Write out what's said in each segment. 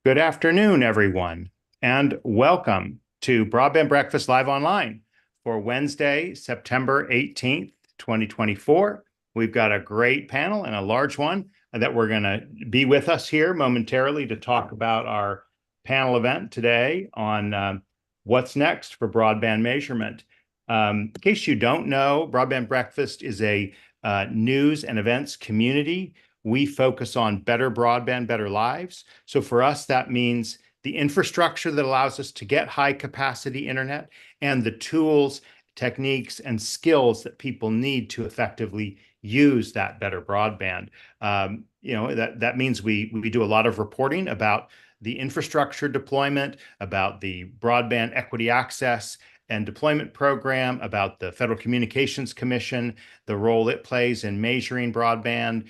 Good afternoon, everyone, and welcome to Broadband Breakfast Live Online for Wednesday, September 18th, 2024. We've got a great panel and a large one that we're going to be with us here momentarily to talk about our panel event today on what's next for broadband measurement. In case you don't know, Broadband Breakfast is a news and events community. We focus on better broadband, better lives. So for us, that means the infrastructure that allows us to get high capacity internet and the tools, techniques, and skills that people need to effectively use that better broadband. That means we do a lot of reporting about the infrastructure deployment, about the broadband equity access and deployment program, about the Federal Communications Commission, the role it plays in measuring broadband,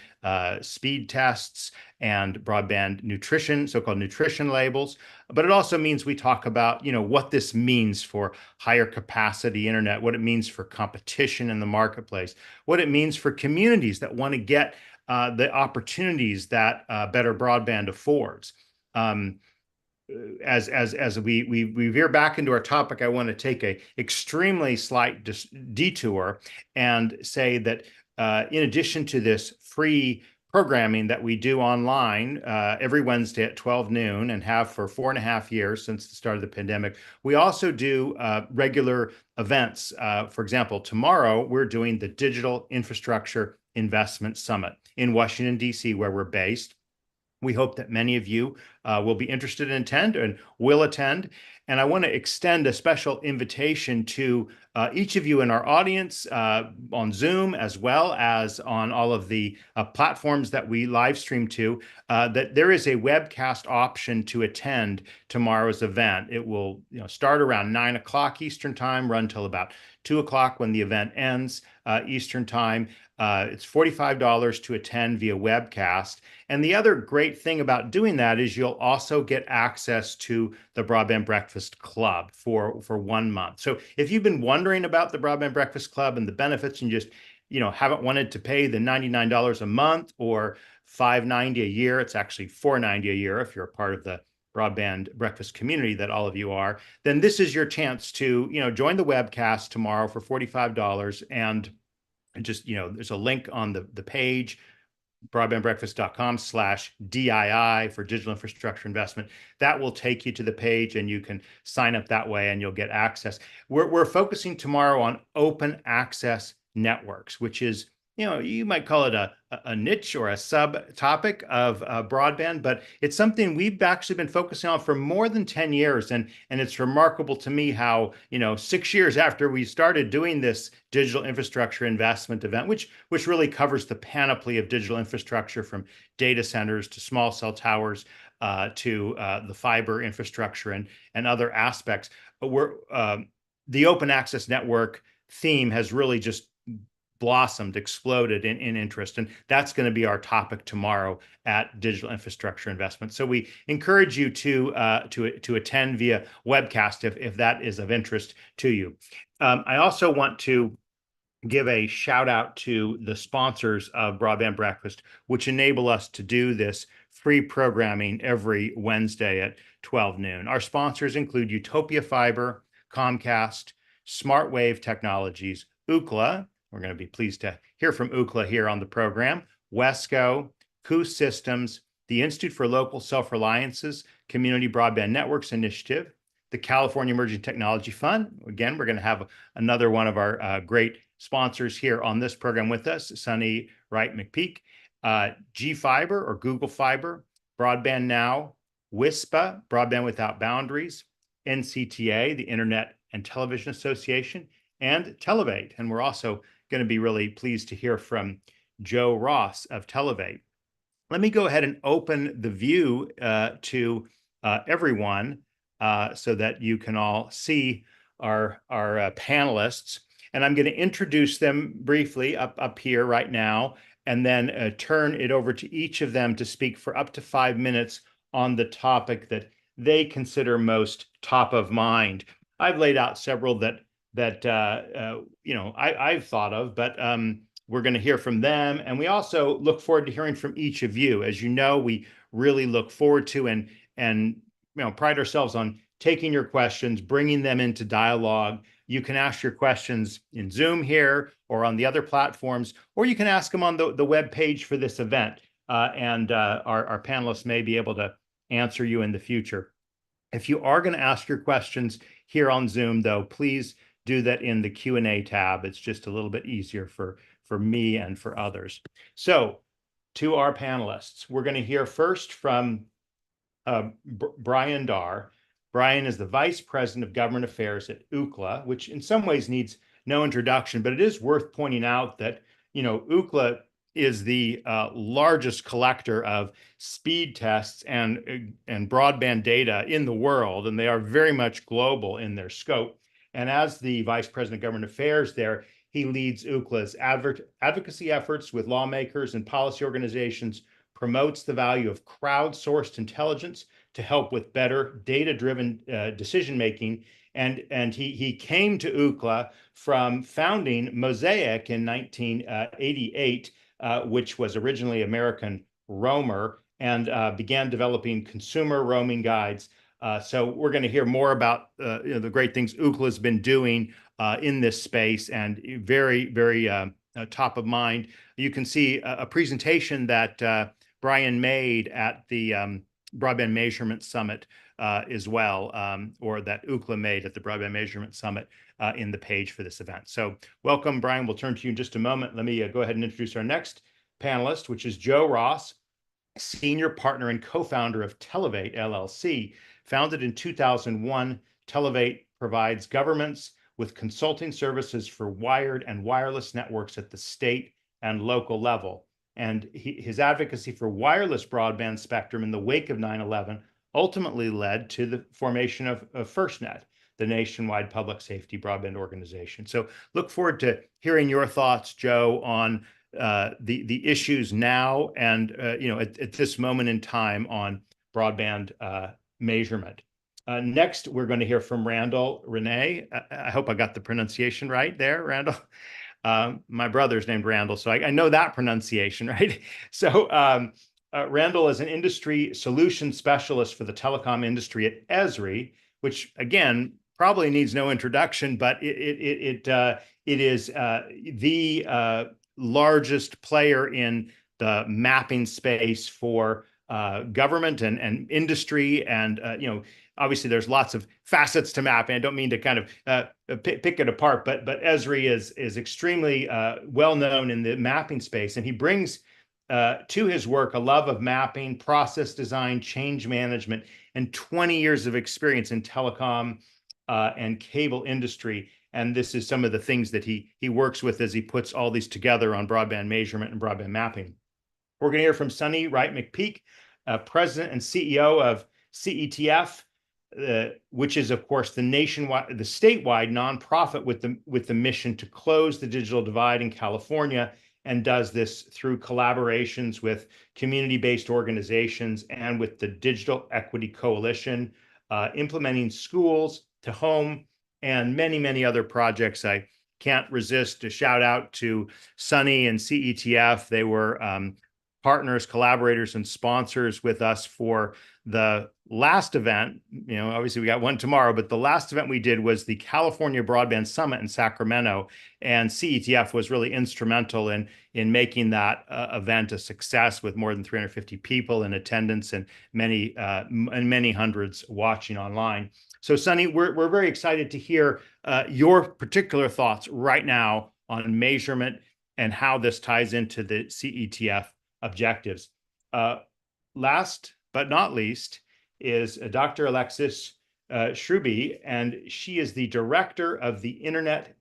speed tests, and broadband nutrition, so-called nutrition labels. But it also means we talk about, what this means for higher capacity internet, what it means for competition in the marketplace, what it means for communities that want to get the opportunities that better broadband affords. As we veer back into our topic, I want to take a extremely slight detour and say that in addition to this free programming that we do online every Wednesday at 12 noon and have for 4.5 years since the start of the pandemic, we also do regular events. For example, tomorrow we're doing the Digital Infrastructure Investment Summit in Washington, D.C., where we're based. We hope that many of you will be interested in attend and will attend. And I want to extend a special invitation to each of you in our audience on Zoom, as well as on all of the platforms that we live stream to, that there is a webcast option to attend tomorrow's event. It will start around 9 o'clock Eastern Time, run till about 2 o'clock when the event ends Eastern Time. It's $45 to attend via webcast. And the other great thing about doing that is you'll also get access to the Broadband Breakfast Club for 1 month. So if you've been wondering about the Broadband Breakfast Club and the benefits and just haven't wanted to pay the $99 a month or $5.90 a year, it's actually $4.90 a year if you're a part of the Broadband Breakfast community that all of you are, then this is your chance to join the webcast tomorrow for $45. And just, there's a link on the page, broadbandbreakfast.com/DII for digital infrastructure investment. That will take you to the page and you can sign up that way and you'll get access. We're focusing tomorrow on open access networks, which is, you might call it a niche or a subtopic of broadband, but it's something we've actually been focusing on for more than 10 years. And it's remarkable to me how, 6 years after we started doing this digital infrastructure investment event, which really covers the panoply of digital infrastructure from data centers to small cell towers to the fiber infrastructure and other aspects, the open access network theme has really just blossomed, exploded in interest. And that's going to be our topic tomorrow at Digital Infrastructure Investment. So we encourage you to attend via webcast if that is of interest to you. I also want to give a shout out to the sponsors of Broadband Breakfast, which enable us to do this free programming every Wednesday at 12 noon. Our sponsors include Utopia Fiber, Comcast, SmartWave Technologies, Ookla. We're going to be pleased to hear from Ookla here on the program, Wesco, Coos Systems, the Institute for Local Self-Reliance's Community Broadband Networks Initiative, the California Emerging Technology Fund. Again, we're going to have another one of our great sponsors here on this program with us, Sunny Wright McPeak, G Fiber or Google Fiber, Broadband Now, WISPA, Broadband Without Boundaries, NCTA, the Internet and Television Association, and Televate. And we're also going to be really pleased to hear from Joe Ross of Televate. Let me go ahead and open the view to everyone so that you can all see our panelists. And I'm going to introduce them briefly up here right now, and then turn it over to each of them to speak for up to 5 minutes on the topic that they consider most top of mind. I've laid out several that I've thought of, but we're going to hear from them. And we also look forward to hearing from each of you. As you know, we really look forward to and and pride ourselves on taking your questions, bringing them into dialogue. You can ask your questions in Zoom here or on the other platforms, or you can ask them on the web page for this event, and our panelists may be able to answer you in the future. If you are going to ask your questions here on Zoom, though, please do that in the Q&A tab. It's just a little bit easier for me and for others. So to our panelists, we're going to hear first from Brian Darr. Brian is the Vice President of Government Affairs at Ookla, which in some ways needs no introduction, but it is worth pointing out that, Ookla is the largest collector of speed tests and broadband data in the world, and they are very much global in their scope. And as the Vice President of Government Affairs there, he leads Ookla's advocacy efforts with lawmakers and policy organizations, promotes the value of crowdsourced intelligence to help with better data-driven decision-making. And he came to Ookla from founding Mosaic in 1988, which was originally American Roamer, and began developing consumer roaming guides. So we're going to hear more about the great things Ookla has been doing in this space, and very, very top of mind. You can see a presentation that Brian made at the Broadband Measurement Summit as well, or that Ookla made at the Broadband Measurement Summit in the page for this event. So welcome, Brian. We'll turn to you in just a moment. Let me go ahead and introduce our next panelist, which is Joe Ross, senior partner and co-founder of Televate LLC. Founded in 2001, Televate provides governments with consulting services for wired and wireless networks at the state and local level. And his advocacy for wireless broadband spectrum in the wake of 9/11 ultimately led to the formation of FirstNet, the nationwide public safety broadband organization. So look forward to hearing your thoughts, Joe, on the issues now and at this moment in time on broadband measurement. Next, we're going to hear from Randall Renee. I hope I got the pronunciation right there, Randall. My brother's named Randall, so I know that pronunciation, right? So Randall is an industry solution specialist for the telecom industry at Esri, which again probably needs no introduction, but it is the largest player in the mapping space for government and industry, and obviously there's lots of facets to mapping. I don't mean to kind of pick it apart, but Esri is extremely well known in the mapping space, and he brings to his work a love of mapping, process design, change management, and 20 years of experience in telecom and cable industry. And this is some of the things that he works with as he puts all these together on broadband measurement and broadband mapping. We're going to hear from Sunny Wright McPeak, President and CEO of CETF, which is, of course, the statewide nonprofit with the mission to close the digital divide in California, and does this through collaborations with community-based organizations and with the Digital Equity Coalition, implementing schools to home and many, many other projects. I can't resist a shout out to Sunny and CETF. They were partners, collaborators, and sponsors with us for the last event. Obviously we got one tomorrow, but the last event we did was the California Broadband Summit in Sacramento, and CETF was really instrumental in making that event a success, with more than 350 people in attendance and many hundreds watching online. So Sunny, we're very excited to hear your particular thoughts right now on measurement and how this ties into the CETF objectives. Last but not least is Dr. Alexis Shruby, and she is the director of the Internet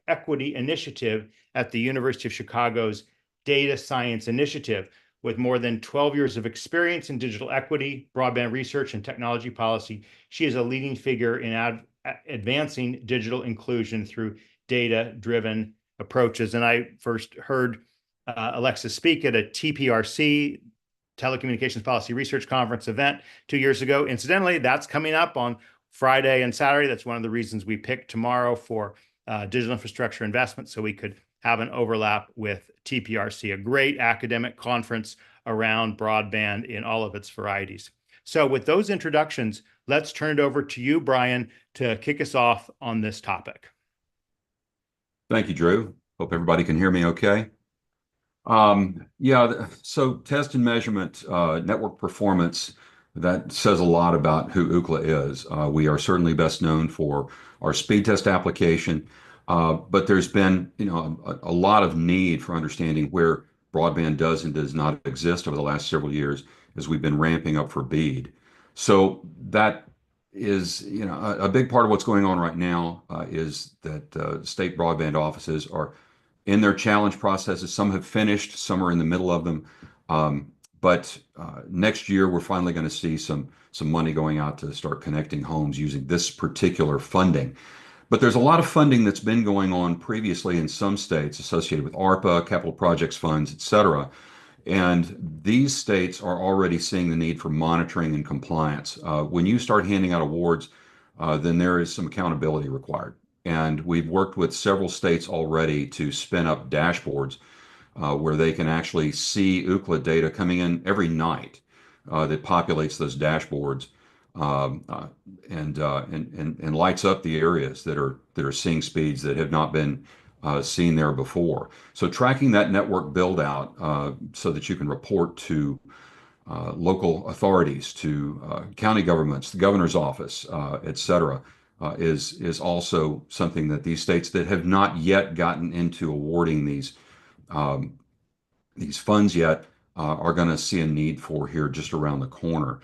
Equity Initiative at the University of Chicago's Data Science Initiative. With more than 12 years of experience in digital equity, broadband research, and technology policy, she is a leading figure in advancing digital inclusion through data-driven approaches. And I first heard Alexis speak at a TPRC, Telecommunications Policy Research Conference event 2 years ago. Incidentally, that's coming up on Friday and Saturday. That's one of the reasons we picked tomorrow for digital infrastructure investment, so we could have an overlap with TPRC, a great academic conference around broadband in all of its varieties. So with those introductions, let's turn it over to you, Brian, to kick us off on this topic. Thank you, Drew. Hope everybody can hear me okay. Yeah, so test and measurement, network performance, that says a lot about who Ookla is. We are certainly best known for our speed test application, but there's been, a lot of need for understanding where broadband does and does not exist over the last several years as we've been ramping up for BEAD. So that is, a big part of what's going on right now is that state broadband offices are in their challenge processes. Some have finished, some are in the middle of them. But next year, we're finally going to see some money going out to start connecting homes using this particular funding. But there's a lot of funding that's been going on previously in some states associated with ARPA, capital projects funds, et cetera. And these states are already seeing the need for monitoring and compliance. When you start handing out awards, then there is some accountability required. And we've worked with several states already to spin up dashboards where they can actually see Ookla data coming in every night that populates those dashboards and lights up the areas that are seeing speeds that have not been seen there before. So tracking that network build out so that you can report to local authorities, to county governments, the governor's office, et cetera, is also something that these states that have not yet gotten into awarding these funds yet are going to see a need for here just around the corner.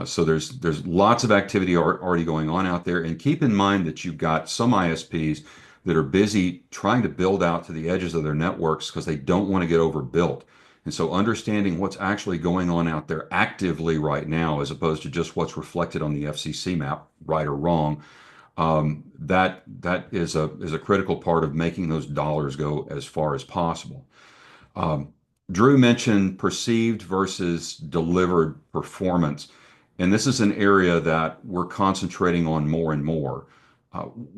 So there's lots of activity already going on out there, and keep in mind that you've got some ISPs that are busy trying to build out to the edges of their networks because they don't want to get overbuilt. And so understanding what's actually going on out there actively right now, as opposed to just what's reflected on the FCC map, right or wrong, that is a critical part of making those dollars go as far as possible. Um, Drew mentioned perceived versus delivered performance, and this is an area that we're concentrating on more and more.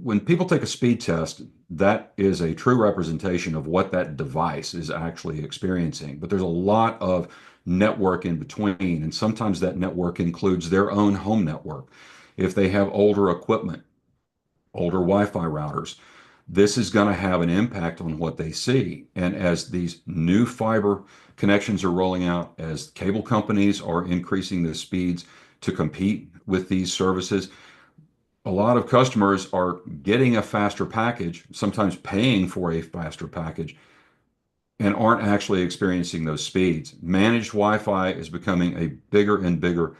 When people take a speed test, that is a true representation of what that device is actually experiencing. But there's a lot of network in between, and sometimes that network includes their own home network. If they have older equipment, older Wi-Fi routers, this is going to have an impact on what they see. And as these new fiber connections are rolling out, as cable companies are increasing the speeds to compete with these services, a lot of customers are getting a faster package, sometimes paying for a faster package, and aren't actually experiencing those speeds. Managed Wi-Fi is becoming a bigger and bigger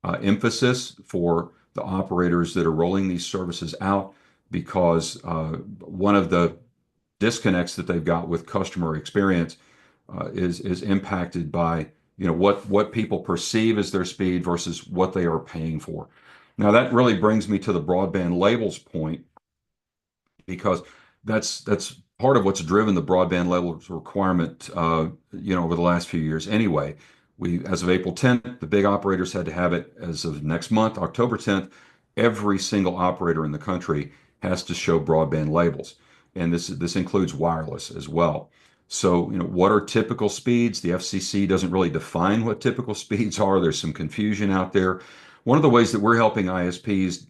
emphasis for the operators that are rolling these services out because one of the disconnects that they've got with customer experience is impacted by what people perceive as their speed versus what they are paying for. Now that really brings me to the broadband labels point because that's part of what's driven the broadband labels requirement, over the last few years. Anyway, as of April 10th, the big operators had to have it. As of next month, October 10th, every single operator in the country has to show broadband labels, and this includes wireless as well. So, what are typical speeds? The FCC doesn't really define what typical speeds are. There's some confusion out there. One of the ways that we're helping ISPs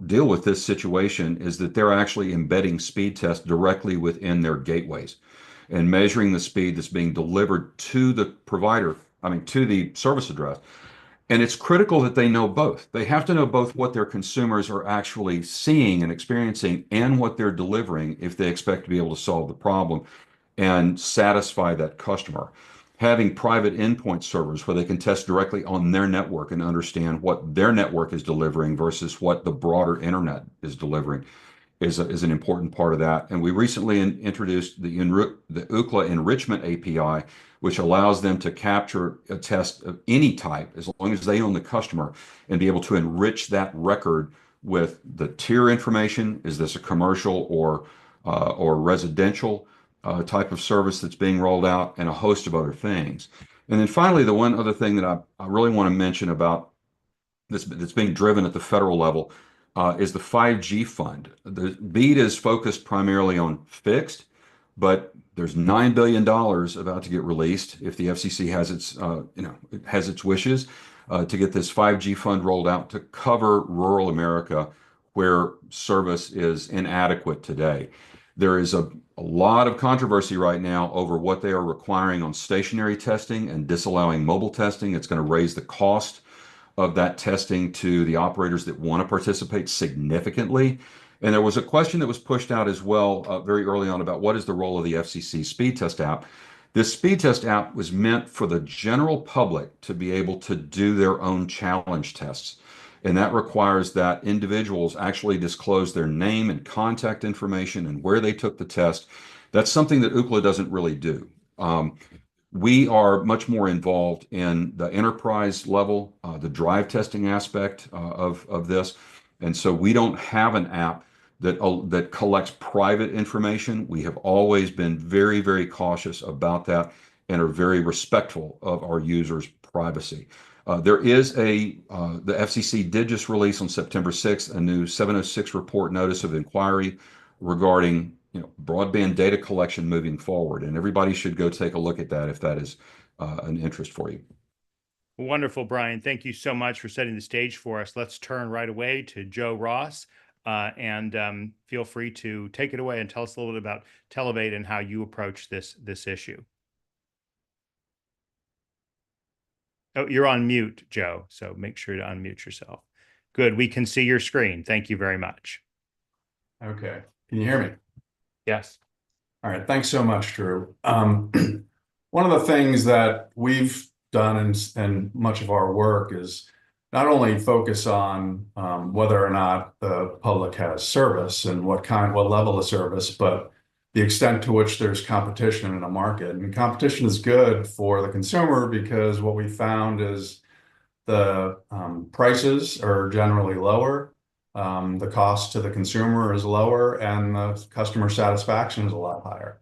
deal with this situation is that they're actually embedding speed tests directly within their gateways and measuring the speed that's being delivered to the provider, to the service address. And it's critical that they know both. They have to know both what their consumers are actually seeing and experiencing and what they're delivering if they expect to be able to solve the problem and satisfy that customer. Having private endpoint servers where they can test directly on their network and understand what their network is delivering versus what the broader internet is delivering is an important part of that. And we recently introduced the Ookla Enrichment API, which allows them to capture a test of any type as long as they own the customer and be able to enrich that record with the tier information. Is this a commercial or residential type of service that's being rolled out, and a host of other things. And then finally, the one other thing that I really want to mention about that's being driven at the federal level is the 5G fund. The BEAD is focused primarily on fixed, but there's $9 billion about to get released if the FCC has its wishes. to get this 5G fund rolled out to cover rural America where service is inadequate today. There is a lot of controversy right now over what they are requiring on stationary testing and disallowing mobile testing. It's going to raise the cost of that testing to the operators that want to participate significantly. And there was a question that was pushed out as well very early on about what is the role of the FCC speed test app. This speed test app was meant for the general public to be able to do their own challenge tests. And that requires that individuals actually disclose their name and contact information and where they took the test. That's something that Ookla doesn't really do. We are much more involved in the enterprise level, the drive testing aspect of this. And so we don't have an app that collects private information. We have always been very, very cautious about that and are very respectful of our users' privacy. The FCC did just release on September 6th a new 706 report notice of inquiry regarding broadband data collection moving forward, and everybody should go take a look at that if that is an interest for you. Wonderful, Brian. Thank you so much for setting the stage for us. Let's turn right away to Joe Ross, and feel free to take it away and tell us a little bit about Televate and how you approach this issue. Oh, you're on mute, Joe, so make sure to unmute yourself. Good. We can see your screen. Thank you very much. Okay. Can you hear me? Yes. All right. Thanks so much, Drew. One of the things that we've done in much of our work is not only focus on whether or not the public has service and what level of service, but the extent to which there's competition in a market. And competition is good for the consumer because what we found is the prices are generally lower, the cost to the consumer is lower, and the customer satisfaction is a lot higher.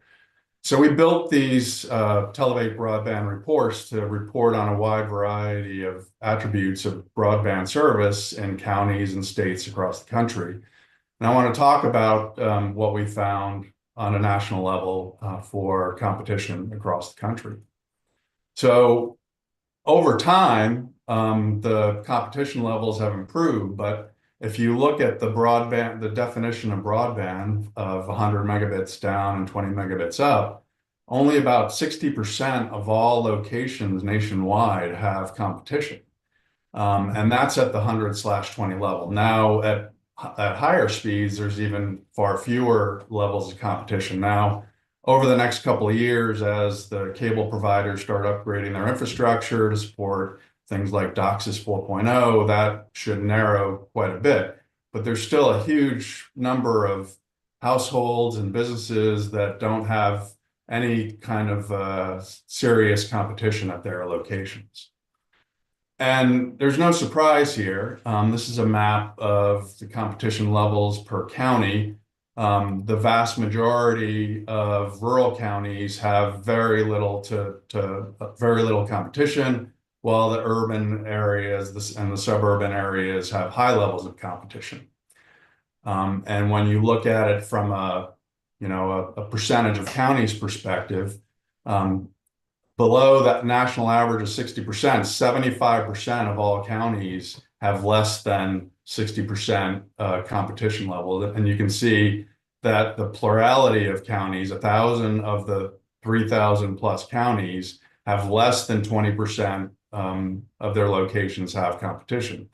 So we built these Televate broadband reports to report on a wide variety of attributes of broadband service in counties and states across the country. And I want to talk about what we found on a national level for competition across the country. So over time, the competition levels have improved, but if you look at the definition of broadband of 100 megabits down and 20 megabits up, only about 60% of all locations nationwide have competition. And that's at the 100/20 level. Now at higher speeds, there's even far fewer levels of competition. Now, over the next couple of years, as the cable providers start upgrading their infrastructure to support things like DOCSIS 4.0, that should narrow quite a bit. But there's still a huge number of households and businesses that don't have any kind of serious competition at their locations. And there's no surprise here. This is a map of the competition levels per county. The vast majority of rural counties have very little very little competition, while the urban areas and the suburban areas have high levels of competition. And when you look at it from a percentage of counties perspective, below that national average of 60%, 75% of all counties have less than 60% competition level. And you can see that the plurality of counties, 1,000 of the 3,000 plus counties, have less than 20% of their locations have competition.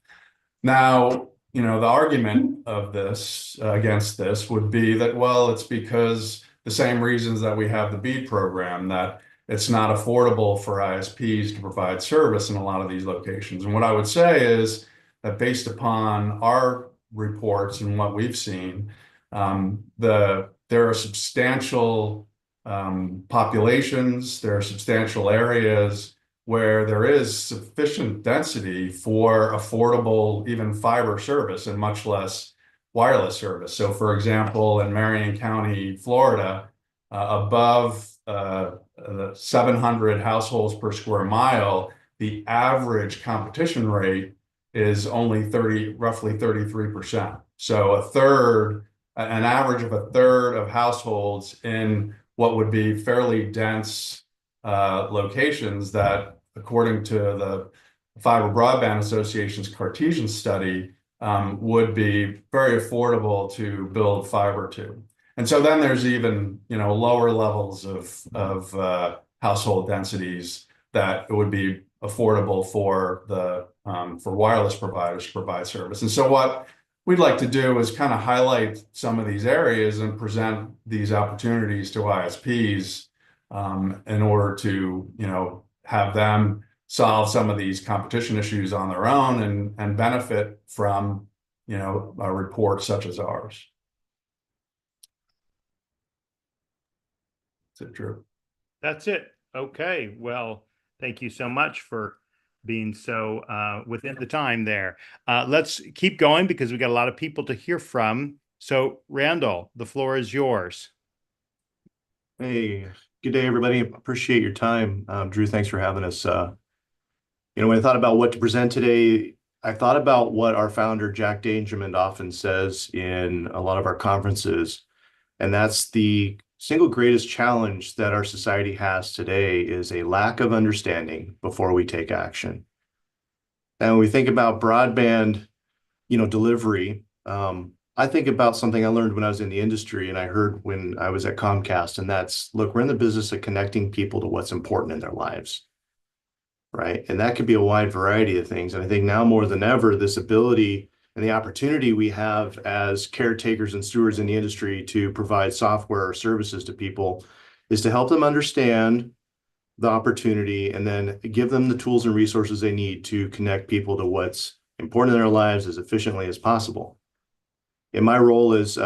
Now, the argument of this against this would be that, well, it's because the same reasons that we have the BEAD program, that it's not affordable for ISPs to provide service in a lot of these locations. And what I would say is that based upon our reports and what we've seen, there are substantial populations, there are substantial areas where there is sufficient density for affordable, even fiber service, and much less wireless service. So for example, in Marion County, Florida, above 700 households per square mile, the average competition rate is only roughly 33%. So an average of a third of households in what would be fairly dense locations that, according to Fiber Broadband Association's Cartesian study would be very affordable to build fiber to. And so then there's even, lower levels of household densities that it would be affordable for the for wireless providers to provide service. And so what we'd like to do is kind of highlight some of these areas and present these opportunities to ISPs in order to, have them solve some of these competition issues on their own and benefit from, a report such as ours. That's it, Drew. That's it. Okay. Well, thank you so much for being so within the time there. Let's keep going because we got a lot of people to hear from. So Randall, the floor is yours. Hey, good day, everybody. Appreciate your time. Drew, thanks for having us. When I thought about what to present today, I thought about what our founder, Jack Dangermond, often says in a lot of our conferences, and that's the single greatest challenge that our society has today is a lack of understanding before we take action. And when we think about broadband, delivery, I think about something I learned when I was in the industry and I heard when I was at Comcast, and that's, look, we're in the business of connecting people to what's important in their lives, right? And that could be a wide variety of things. And I think now more than ever, this ability and the opportunity we have as caretakers and stewards in the industry to provide software or services to people is to help them understand the opportunity and then give them the tools and resources they need to connect people to what's important in their lives as efficiently as possible. In my role as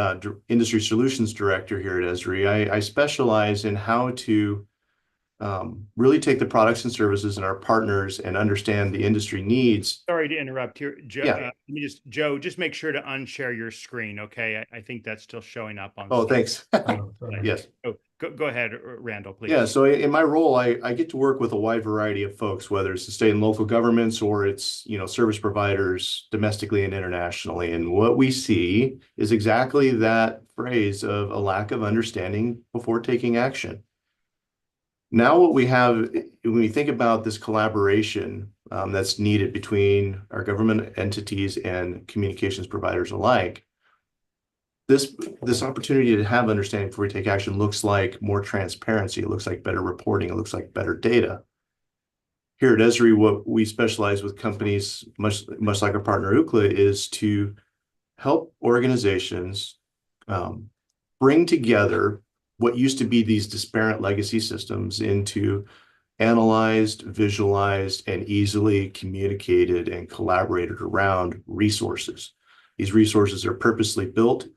Industry Solutions Director here at Esri, I specialize in how to really take the products and services and our partners and understand the industry needs. Sorry to interrupt here, Joe. Yeah. Joe, just make sure to unshare your screen, okay? I think that's still showing up on. Oh, thanks. Yes. Oh, go ahead, Randall, please. Yeah, so in my role, I get to work with a wide variety of folks, whether it's the state and local governments or it's, service providers domestically and internationally. And what we see is exactly that phrase of a lack of understanding before taking action. Now what we have, when we think about this collaboration that's needed between our government entities and communications providers alike, this opportunity to have understanding before we take action looks like more transparency. It looks like better reporting. It looks like better data. Here at Esri, what we specialize with companies, much like our partner Ookla, is to help organizations bring together what used to be these disparate legacy systems into analyzed, visualized, and easily communicated and collaborated around resources. These resources are purposely built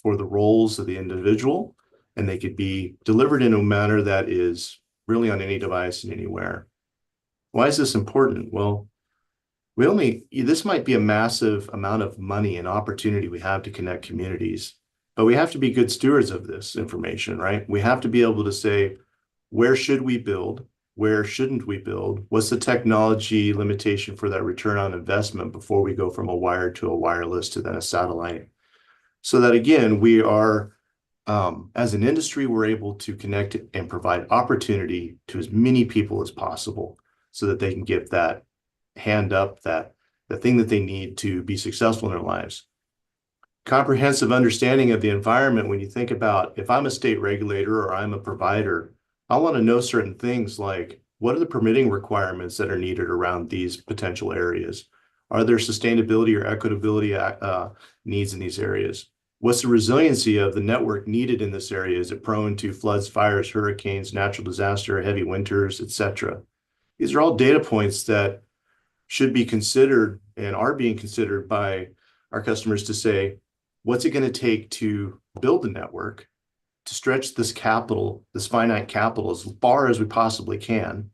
for the roles of the individual, and they could be delivered in a manner that is really on any device and anywhere. Why is this important? Well, this might be a massive amount of money and opportunity we have to connect communities, but we have to be good stewards of this information, right? We have to be able to say, where should we build? Where shouldn't we build? What's the technology limitation for that return on investment before we go from a wired to a wireless to then a satellite? So that again, we are, as an industry, we're able to connect and provide opportunity to as many people as possible so that they can get that hand up, the thing that they need to be successful in their lives. Comprehensive understanding of the environment. When you think about, if I'm a state regulator or I'm a provider, I want to know certain things like, what are the permitting requirements that are needed around these potential areas? Are there sustainability or equitability needs in these areas? What's the resiliency of the network needed in this area? Is it prone to floods, fires, hurricanes, natural disaster, heavy winters, etc.? These are all data points that should be considered and are being considered by our customers to say, what's it going to take to build the network, to stretch this capital, this finite capital, as far as we possibly can?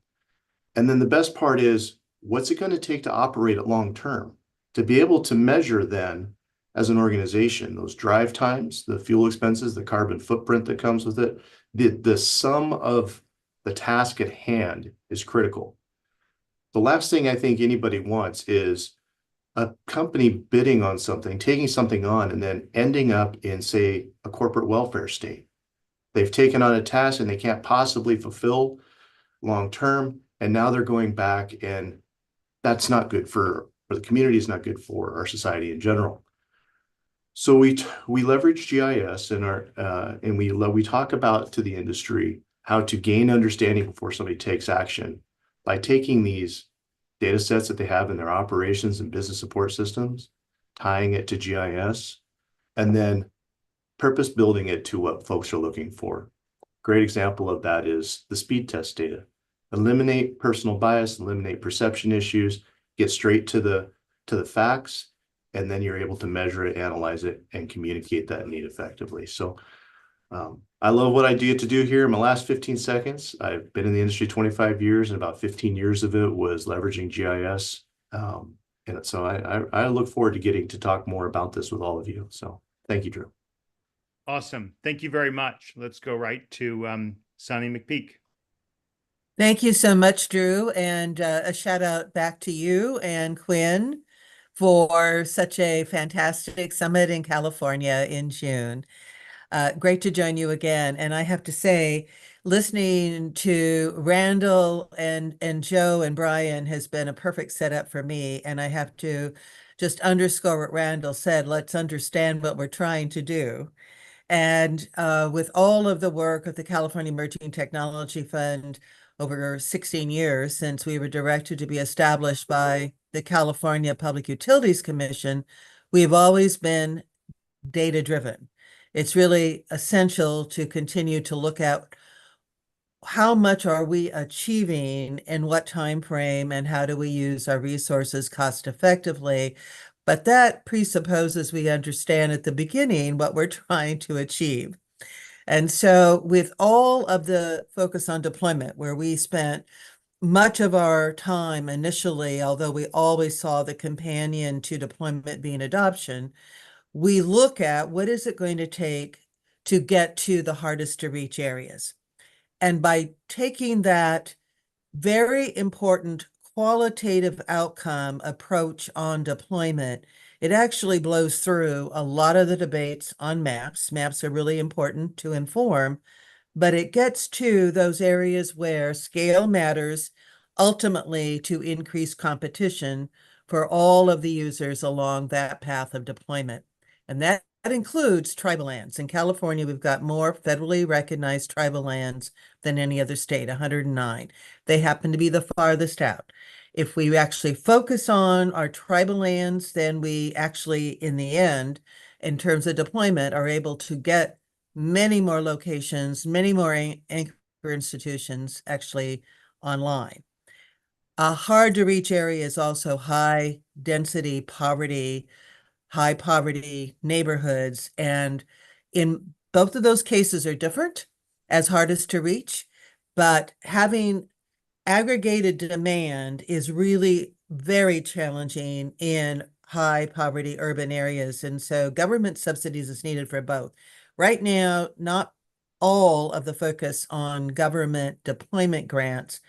And then the best part is, what's it going to take to operate it long term? To be able to measure then, as an organization, those drive times, the fuel expenses, the carbon footprint that comes with it, the sum of the task at hand is critical. The last thing I think anybody wants is a company bidding on something, taking something on, and then ending up in, say, a corporate welfare state. They've taken on a task and they can't possibly fulfill long term, and now they're going back and that's not good for the community, is not good for our society in general. So we leverage GIS and we talk about to the industry how to gain understanding before somebody takes action by taking these data sets that they have in their operations and business support systems, tying it to GIS, and then purpose building it to what folks are looking for. Great example of that is the speed test data. Eliminate personal bias, eliminate perception issues, get straight to the facts, and then you're able to measure it, analyze it, and communicate that need effectively. So I love what I get to do here in my last 15 seconds. I've been in the industry 25 years, and about 15 years of it was leveraging GIS. And so I look forward to getting to talk more about this with all of you. So thank you, Drew. Awesome. Thank you very much. Let's go right to Sonny McPeak. Thank you so much, Drew. And a shout out back to you and Quinn for such a fantastic summit in California in June. Great to join you again. And I have to say, listening to Randall and Joe and Brian has been a perfect setup for me. And I have to just underscore what Randall said. Let's understand what we're trying to do. And with all of the work of the California Emerging Technology Fund over 16 years since we were directed to be established by the California Public Utilities Commission, we've always been data-driven. It's really essential to continue to look at how much are we achieving in what time frame and how do we use our resources cost effectively. But that presupposes we understand at the beginning what we're trying to achieve. And so with all of the focus on deployment, where we spent much of our time initially, although we always saw the companion to deployment being adoption, we look at what is it going to take to get to the hardest to reach areas. And by taking that very important qualitative outcome approach on deployment, it actually blows through a lot of the debates on maps. Maps are really important to inform, but it gets to those areas where scale matters ultimately to increase competition for all of the users along that path of deployment. And that includes tribal lands. In California, we've got more federally recognized tribal lands than any other state, 109. They happen to be the farthest out. If we actually focus on our tribal lands, then we actually, in the end, in terms of deployment, are able to get many more locations, many more anchor institutions actually online. A hard to reach area is also high density poverty, high poverty neighborhoods. And in both of those cases are different as hardest to reach, but having aggregated demand is really very challenging in high poverty urban areas. And so government subsidies is needed for both. Right now, not all of the focus on government deployment grants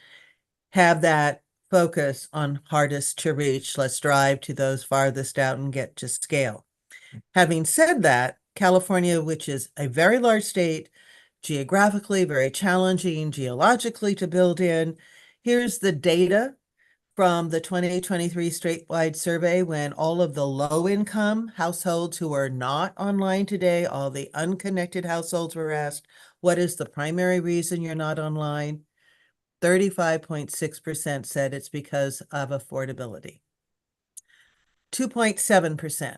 have that focus on hardest to reach. Let's drive to those farthest out and get to scale. Having said that, California, which is a very large state, geographically very challenging, geologically to build in, here's the data from the 2023 statewide survey when all of the low-income households who are not online today, all the unconnected households were asked, what is the primary reason you're not online? 35.6% said it's because of affordability. 2.7%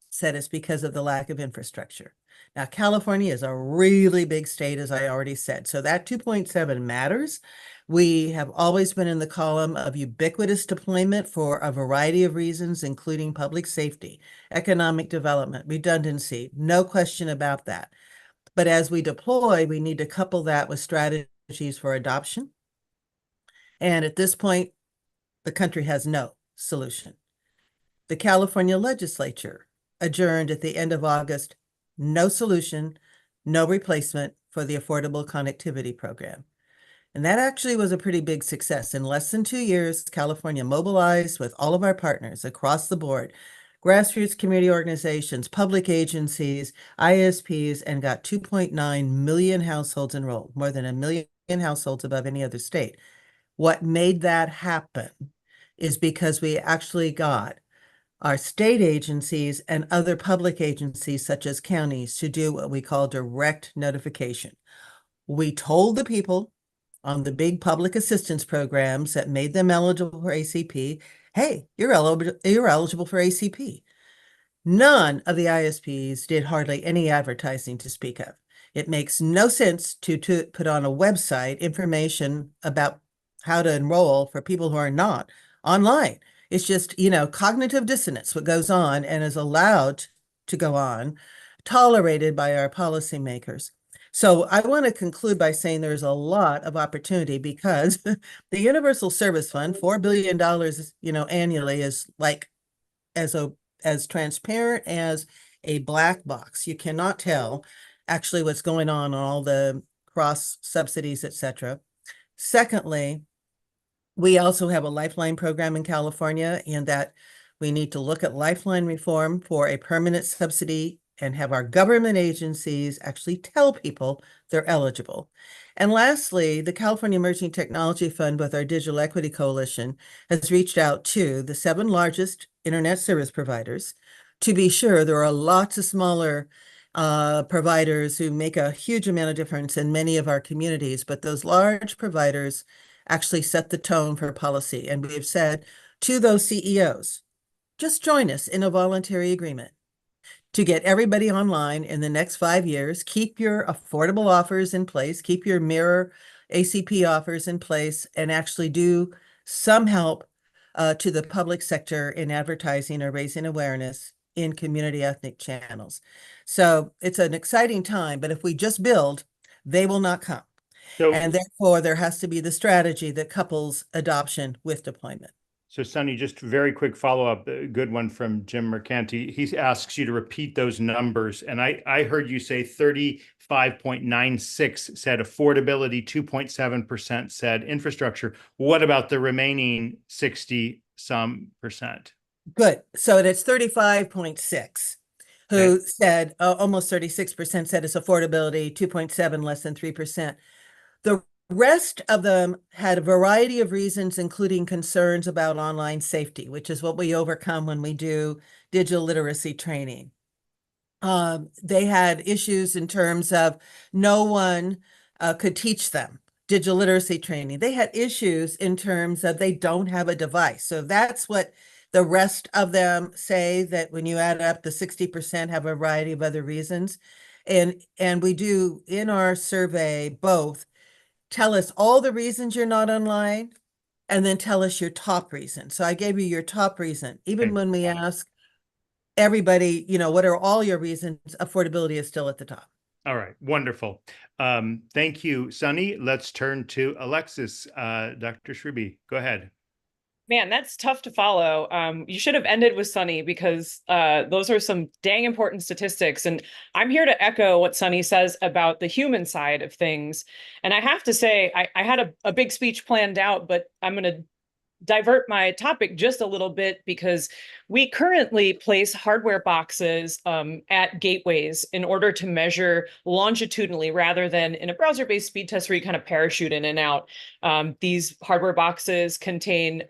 said it's because of the lack of infrastructure. Now, California is a really big state, as I already said. So that 2.7 matters. We have always been in the column of ubiquitous deployment for a variety of reasons, including public safety, economic development, redundancy, no question about that. But as we deploy, we need to couple that with strategies for adoption. And at this point, the country has no solution. The California legislature adjourned at the end of August, no solution, no replacement for the Affordable Connectivity Program. And that actually was a pretty big success. In less than 2 years, California mobilized with all of our partners across the board, grassroots community organizations, public agencies, ISPs, and got 2.9 million households enrolled, more than 1 million households above any other state. What made that happen is because we actually got our state agencies and other public agencies, such as counties, to do what we call direct notification. We told the people on the big public assistance programs that made them eligible for ACP, hey, you're eligible for ACP. None of the ISPs did hardly any advertising to speak of. It makes no sense to put on a website information about how to enroll for people who are not online. It's just, cognitive dissonance, what goes on and is allowed to go on, tolerated by our policymakers. So I want to conclude by saying there's a lot of opportunity because the Universal Service Fund, $4 billion, annually is like as transparent as a black box. You cannot tell actually what's going on all the cross subsidies, etc. Secondly, we also have a Lifeline program in California, and that we need to look at Lifeline reform for a permanent subsidy and have our government agencies actually tell people they're eligible. And lastly, the California Emerging Technology Fund with our Digital Equity Coalition has reached out to the 7 largest internet service providers. To be sure, there are lots of smaller providers who make a huge amount of difference in many of our communities, but those large providers actually set the tone for policy. And we've said to those CEOs, just join us in a voluntary agreement to get everybody online in the next 5 years. Keep your affordable offers in place, keep your mirror ACP offers in place, and actually do some help to the public sector in advertising or raising awareness in community ethnic channels. So it's an exciting time, but if we just build, they will not come. So, And therefore, there has to be the strategy that couples adoption with deployment. So Sunny, just very quick follow-up, a good one from Jim Mercanti. He asks you to repeat those numbers. And I heard you say 35.96 said affordability, 2.7% said infrastructure. What about the remaining 60-some percent? Good. So it's 35.6 who said almost 36% said it's affordability, 2.7 less than 3%. The rest of them had a variety of reasons, including concerns about online safety, which is what we overcome when we do digital literacy training. They had issues in terms of no one could teach them digital literacy training. They had issues in terms of they don't have a device. So that's what the rest of them say, that when you add up, the 60% have a variety of other reasons. And we do in our survey both tell us all the reasons you're not online, and then tell us your top reason. So I gave you your top reason. Even when we ask everybody, what are all your reasons, affordability is still at the top. All right, wonderful. Thank you, Sunny. Let's turn to Alexis. Dr. Shrubi, go ahead. Man, that's tough to follow. You should have ended with Sunny because those are some dang important statistics. And I'm here to echo what Sunny says about the human side of things. And I have to say, I had a big speech planned out, but I'm going to divert my topic just a little bit because we currently place hardware boxes at gateways in order to measure longitudinally rather than in a browser-based speed test where you kind of parachute in and out. These hardware boxes contain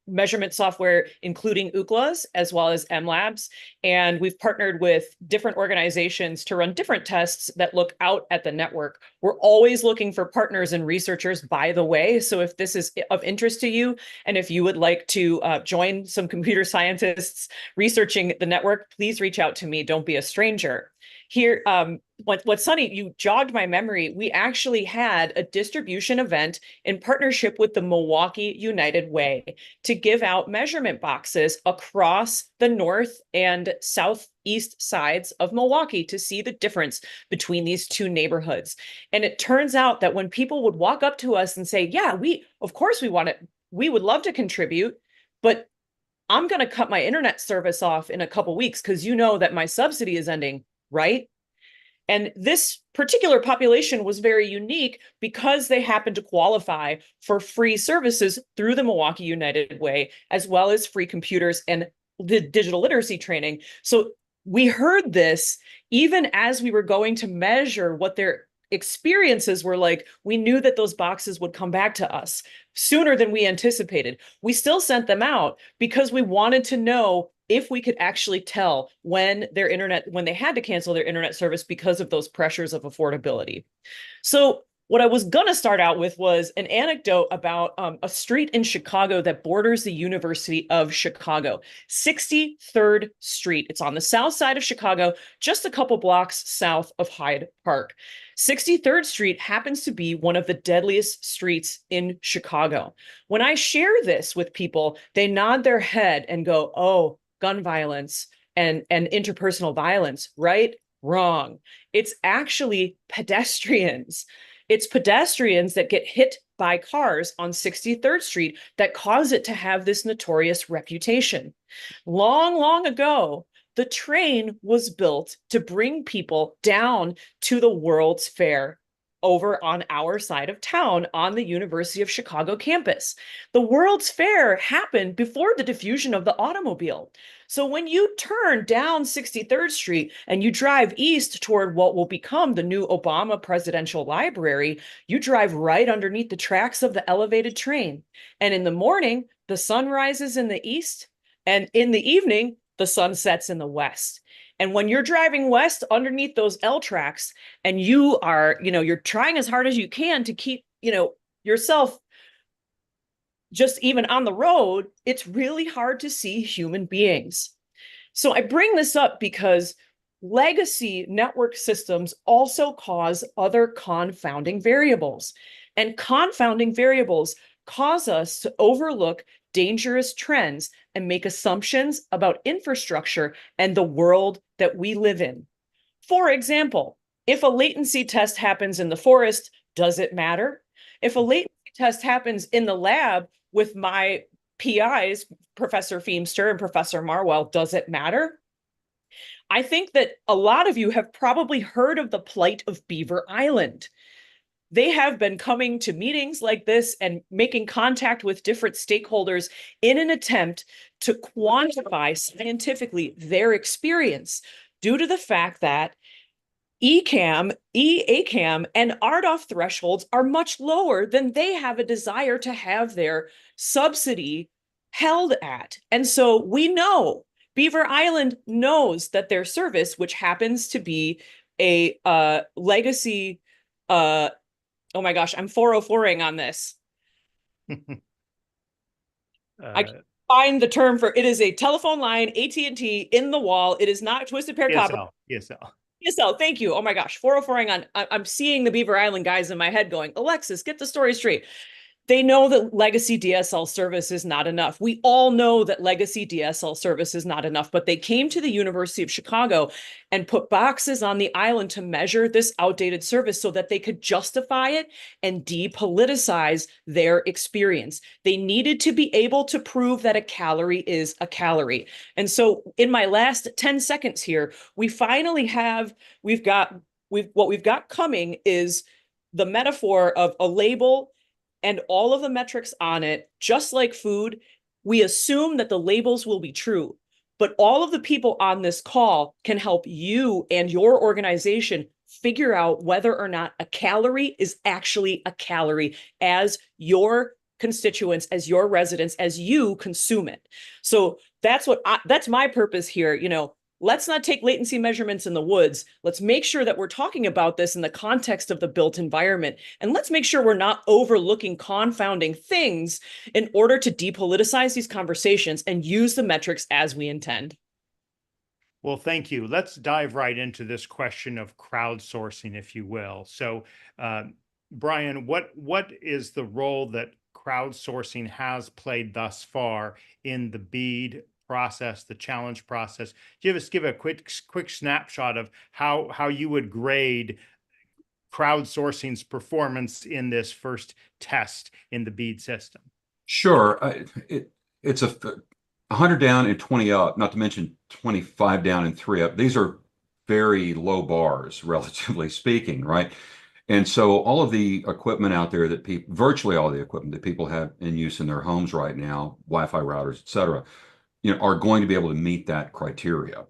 measurement software, including Ookla's as well as MLabs. And we've partnered with different organizations to run different tests that look out at the network. We're always looking for partners and researchers, by the way. So if this is of interest to you, and if you would like to join some computer scientists researching the network, please reach out to me. Don't be a stranger. Here, what Sunny, you jogged my memory. We actually had a distribution event in partnership with the Milwaukee United Way to give out measurement boxes across the north and southeast sides of Milwaukee to see the difference between these two neighborhoods. And it turns out that when people would walk up to us and say, yeah, of course we want it, we would love to contribute, but I'm going to cut my internet service off in a couple weeks because you know that my subsidy is ending, right? And this particular population was very unique because they happened to qualify for free services through the Milwaukee United Way, as well as free computers and the digital literacy training. So we heard this even as we were going to measure what their experiences were like, we knew that those boxes would come back to us sooner than we anticipated. We still sent them out because we wanted to know if we could actually tell when they had to cancel their internet service because of those pressures of affordability. So what I was going to start out with was an anecdote about a street in Chicago that borders the University of Chicago, 63rd Street. It's on the south side of Chicago, just a couple blocks south of Hyde Park. 63rd Street happens to be one of the deadliest streets in Chicago. When I share this with people, they nod their head and go, oh, gun violence and interpersonal violence, right? Wrong. It's actually pedestrians. It's pedestrians that get hit by cars on 63rd Street that cause it to have this notorious reputation. Long, long ago, the train was built to bring people down to the World's Fair over on our side of town on the University of Chicago campus. The World's Fair happened before the diffusion of the automobile. So when you turn down 63rd Street and you drive east toward what will become the new Obama Presidential Library, you drive right underneath the tracks of the elevated train. And in the morning, the sun rises in the east, and in the evening, the sun sets in the west. And when you're driving west underneath those L tracks and you are, you're trying as hard as you can to keep, yourself just even on the road, it's really hard to see human beings. So I bring this up because legacy network systems also cause other confounding variables. And confounding variables cause us to overlook dangerous trends and make assumptions about infrastructure and the world that we live in. For example, if a latency test happens in the forest, does it matter? If a latency test happens in the lab with my PIs, Professor Feemster and Professor Marwell, does it matter? I think that a lot of you have probably heard of the plight of Beaver Island. They have been coming to meetings like this and making contact with different stakeholders in an attempt to quantify scientifically their experience due to the fact that ECAM, EACAM, and RDOF thresholds are much lower than they have a desire to have their subsidy held at. And so we know Beaver Island knows that their service, which happens to be a legacy, oh my gosh, I'm 404ing on this. I can find the term for it is a telephone line, AT&T in the wall. It is not twisted pair copper. ESL, thank you. Oh my gosh, 404ing on. I'm seeing the Beaver Island guys in my head going, Alexis, get the story straight. They know that legacy DSL service is not enough. We all know that legacy DSL service is not enough, but they came to the University of Chicago and put boxes on the island to measure this outdated service so that they could justify it and depoliticize their experience. They needed to be able to prove that a calorie is a calorie. And so in my last 10 seconds here, what we've got coming is the metaphor of a label and all of the metrics on it, just like food. We assume that the labels will be true, but all of the people on this call can help you and your organization figure out whether or not a calorie is actually a calorie as your constituents, as your residents, as you consume it. So that's my purpose here. Let's not take latency measurements in the woods. Let's make sure that we're talking about this in the context of the built environment. And let's make sure we're not overlooking confounding things in order to depoliticize these conversations and use the metrics as we intend. Well, thank you. Let's dive right into this question of crowdsourcing, if you will. So, Brian, what is the role that crowdsourcing has played thus far in the BEAD process, the challenge process? Give a quick snapshot of how you would grade crowdsourcing's performance in this first test in the BEAD system. Sure. It's 100 down and 20 up, not to mention 25 down and 3 up. These are very low bars, relatively speaking, right? And so all of the equipment out there virtually all the equipment that people have in use in their homes right now, Wi-Fi routers, et cetera, are going to be able to meet that criteria.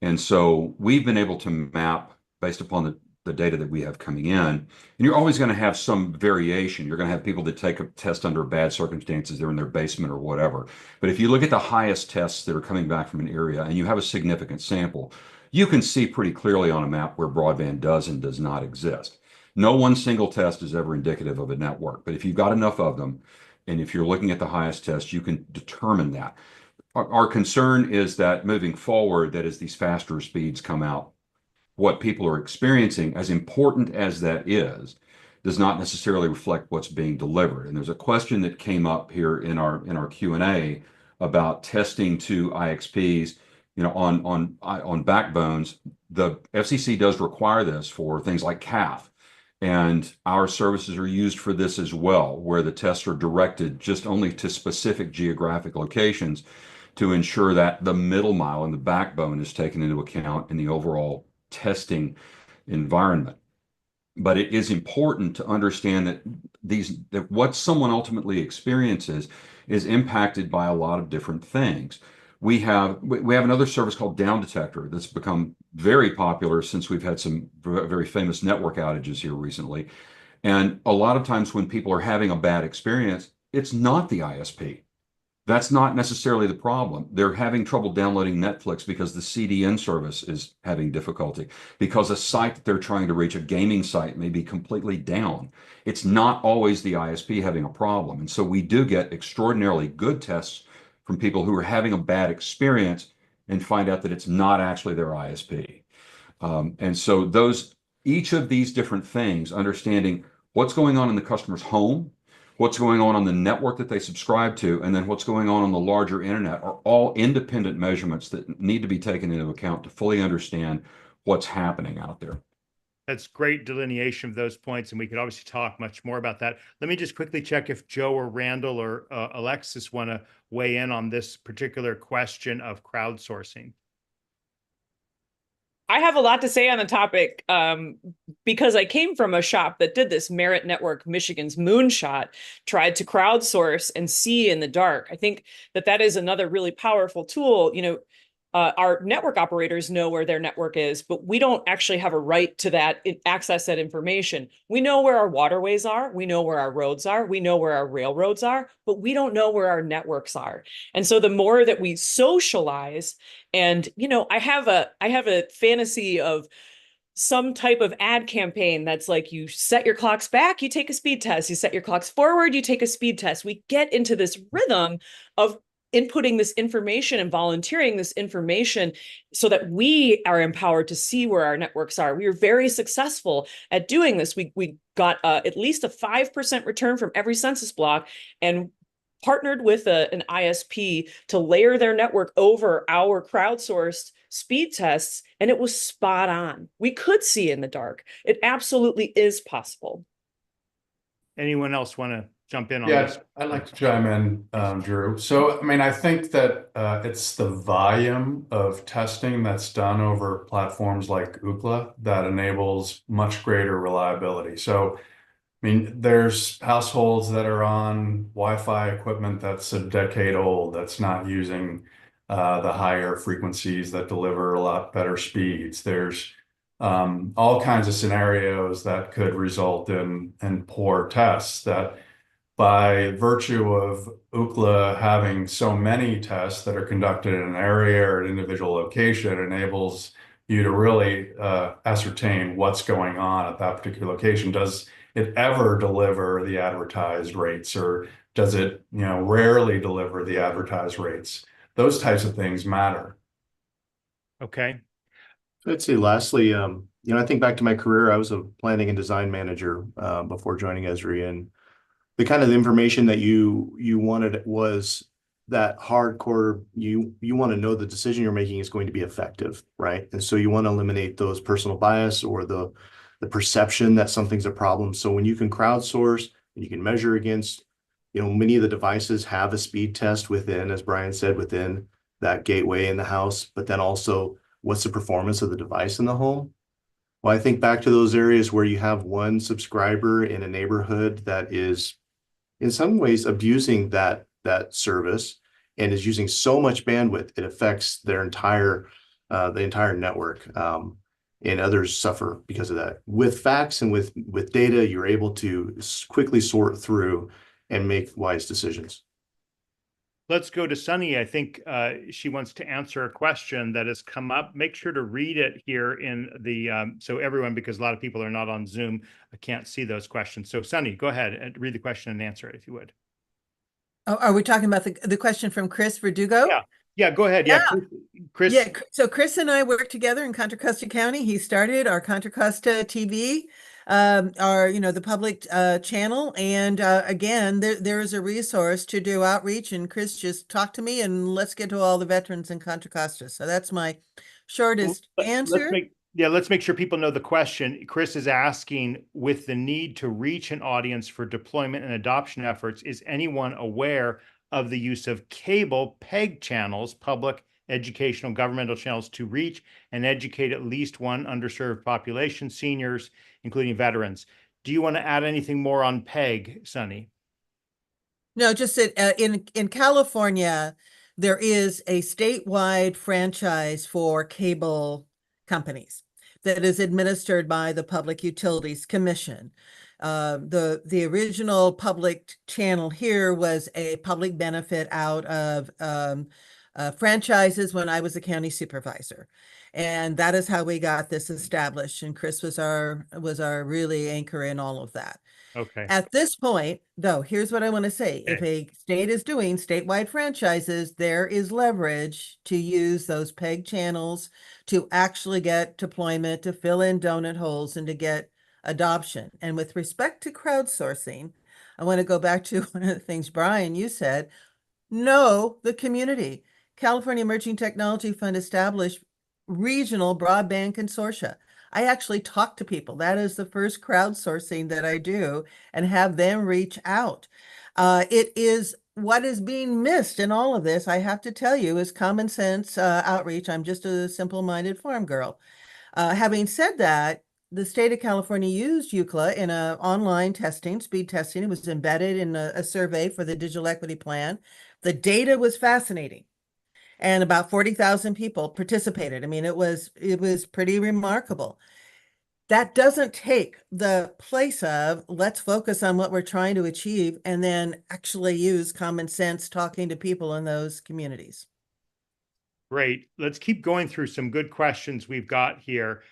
And so we've been able to map, based upon the data that we have coming in. And you're always going to have some variation. You're going to have people that take a test under bad circumstances. They're in their basement or whatever. But if you look at the highest tests that are coming back from an area and you have a significant sample, you can see pretty clearly on a map where broadband does and does not exist. No one single test is ever indicative of a network, but if you've got enough of them, and if you're looking at the highest test, you can determine that. Our concern is that moving forward, that as these faster speeds come out, what people are experiencing, as important as that is, does not necessarily reflect what's being delivered. And there's a question that came up here in our Q&A about testing to IXPs, on backbones. The FCC does require this for things like CAF. And our services are used for this as well, where the tests are directed just only to specific geographic locations to ensure that the middle mile and the backbone is taken into account in the overall testing environment. But it is important to understand that what someone ultimately experiences is impacted by a lot of different things. We have another service called Down Detector that's become very popular since we've had some very famous network outages here recently. And a lot of times when people are having a bad experience, it's not the ISP. That's not necessarily the problem. They're having trouble downloading Netflix because the CDN service is having difficulty, because a site that they're trying to reach, a gaming site, may be completely down. It's not always the ISP having a problem. And so we do get extraordinarily good tests from people who are having a bad experience and find out that it's not actually their ISP. And so each of these different things, understanding what's going on in the customer's home, what's going on the network that they subscribe to, and then what's going on the larger internet, are all independent measurements that need to be taken into account to fully understand what's happening out there. That's great delineation of those points, and we could obviously talk much more about that. Let me just quickly check if Joe or Randall or Alexis want to weigh in on this particular question of crowdsourcing. I have a lot to say on the topic because I came from a shop that did this. Merit Network Michigan's Moonshot tried to crowdsource and see in the dark. I think that is another really powerful tool. Our network operators know where their network is, but we don't actually have a right to access that information. We know where our waterways are. We know where our roads are. We know where our railroads are, but we don't know where our networks are. And so the more that we socialize, and, I have a fantasy of some type of ad campaign that's like, you set your clocks back, you take a speed test, you set your clocks forward, you take a speed test. We get into this rhythm of inputting this information and volunteering this information so that we are empowered to see where our networks are. We are very successful at doing this. We got at least a 5% return from every census block, and partnered with an ISP to layer their network over our crowdsourced speed tests, and it was spot on. We could see in the dark. It absolutely is possible. Anyone else want to jump in on Yes, this? I'd like to chime in, Drew. So, I think that it's the volume of testing that's done over platforms like Ookla that enables much greater reliability. So, there's households that are on Wi-Fi equipment that's a decade old, that's not using the higher frequencies that deliver a lot better speeds. There's all kinds of scenarios that could result in poor tests that, by virtue of Ookla having so many tests that are conducted in an area or an individual location, enables you to really ascertain what's going on at that particular location. Does it ever deliver the advertised rates, or does it, rarely deliver the advertised rates? Those types of things matter. Okay. I'd say lastly, I think back to my career, I was a planning and design manager before joining Esri, and the kind of information that you wanted was that hardcore, you want to know the decision you're making is going to be effective, right? And so you want to eliminate those personal bias or the perception that something's a problem. So when you can crowdsource and you can measure against, many of the devices have a speed test within, as Brian said, within that gateway in the house, but then also what's the performance of the device in the home? Well, I think back to those areas where you have one subscriber in a neighborhood that is in some ways abusing that service and is using so much bandwidth, it affects their the entire network. and others suffer because of that. With facts and with data, you're able to quickly sort through and make wise decisions. Let's go to Sunny. I think she wants to answer a question that has come up. Make sure to read it here in the so everyone, because a lot of people are not on Zoom, can't see those questions. So Sunny, go ahead and read the question and answer it if you would. Oh, are we talking about the question from Chris Verdugo? Yeah, go ahead. Yeah, Chris. Yeah, so Chris and I work together in Contra Costa County. He started our Contra Costa TV, the public channel. And again, there is a resource to do outreach. And Chris, just talk to me and let's get to all the veterans in Contra Costa. So that's my shortest answer. Let's make sure people know the question. Chris is asking, with the need to reach an audience for deployment and adoption efforts, is anyone aware of the use of cable PEG channels, public educational governmental channels, to reach and educate at least one underserved population, seniors, including veterans? Do you want to add anything more on PEG, Sunny? No, just that in California, there is a statewide franchise for cable companies that is administered by the Public Utilities Commission. The original public channel here was a public benefit out of franchises when I was a county supervisor. And that is how we got this established. And Chris was our really anchor in all of that. Okay. At this point, though, here's what I want to say. If a state is doing statewide franchises, there is leverage to use those PEG channels to actually get deployment, to fill in donut holes, and to get adoption. And with respect to crowdsourcing, I want to go back to one of the things, Brian, you said, know the community. California Emerging Technology Fund established regional broadband consortia. I actually talk to people. That is the first crowdsourcing that I do, and have them reach out. It is what is being missed in all of this, I have to tell you, is common sense outreach. I'm just a simple-minded farm girl. Having said that, the state of California used UCLA in a online testing, speed testing. It was embedded in a survey for the digital equity plan. The data was fascinating. And about 40,000 people participated. I mean, it was pretty remarkable. That doesn't take the place of let's focus on what we're trying to achieve and then actually use common sense talking to people in those communities. Great. Let's keep going through some good questions we've got here.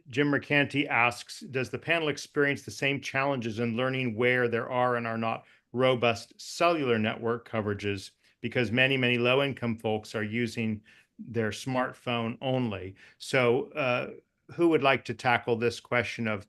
Jim Mercanti asks, does the panel experience the same challenges in learning where there are and are not robust cellular network coverages, because many low-income folks are using their smartphone only? So who would like to tackle this question of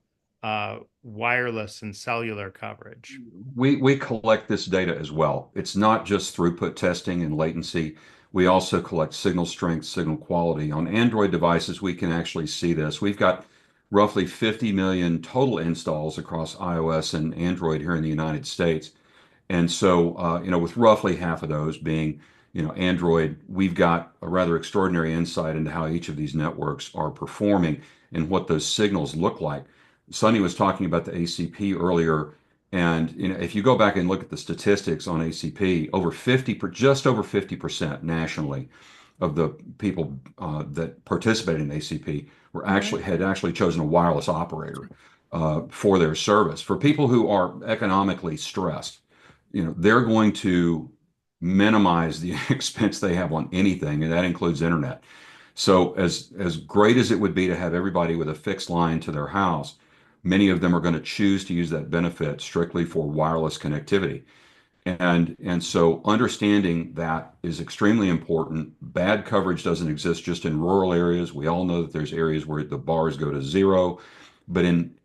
wireless and cellular coverage? We collect this data as well. It's not just throughput testing and latency. We also collect signal strength, signal quality. On Android devices, we can actually see this. We've got roughly 50 million total installs across iOS and Android here in the United States. And so, with roughly half of those being, Android, we've got a rather extraordinary insight into how each of these networks are performing and what those signals look like. Sunny was talking about the ACP earlier, and if you go back and look at the statistics on ACP, just over 50% nationally of the people that participated in ACP had actually chosen a wireless operator for their service. For people who are economically stressed, they're going to minimize the expense they have on anything, and that includes internet. So as great as it would be to have everybody with a fixed line to their house, many of them are going to choose to use that benefit strictly for wireless connectivity. And so understanding that is extremely important. Bad coverage doesn't exist just in rural areas. We all know that there's areas where the bars go to zero, but in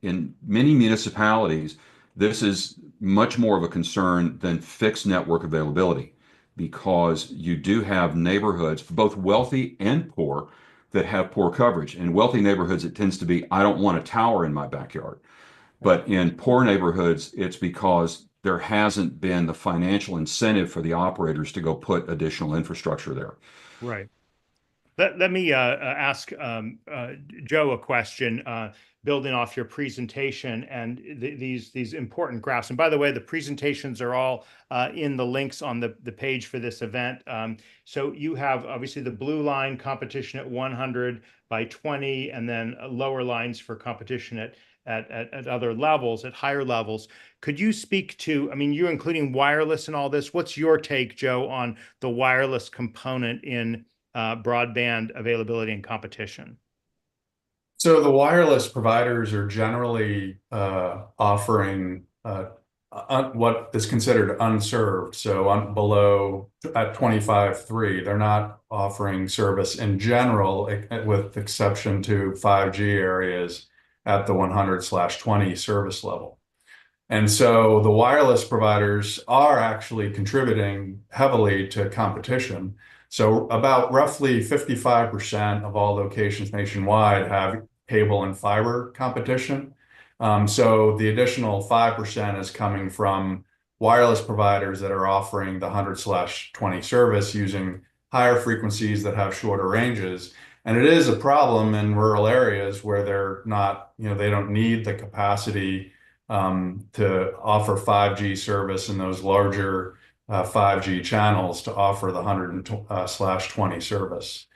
many municipalities, this is much more of a concern than fixed network availability, because you do have neighborhoods, both wealthy and poor, that have poor coverage. In wealthy neighborhoods, it tends to be, I don't want a tower in my backyard. But in poor neighborhoods, it's because there hasn't been the financial incentive for the operators to go put additional infrastructure there. Right. Let me ask Joe a question, building off your presentation and these important graphs. And by the way, the presentations are all in the links on the page for this event. So you have obviously the blue line competition at 100 by 20, and then lower lines for competition at other levels, at higher levels. Could you speak to, I mean, you're including wireless and all this. What's your take, Joe, on the wireless component in broadband availability and competition? So the wireless providers are generally offering what is considered unserved. So below at 25.3, they're not offering service in general, with exception to 5G areas at the 100/20 service level. And so the wireless providers are actually contributing heavily to competition. So about roughly 55% of all locations nationwide have cable and fiber competition. So the additional 5% is coming from wireless providers that are offering the 100/20 service using higher frequencies that have shorter ranges. And it is a problem in rural areas where they're not, they don't need the capacity to offer 5G service in those larger 5G channels to offer the 100/20 service.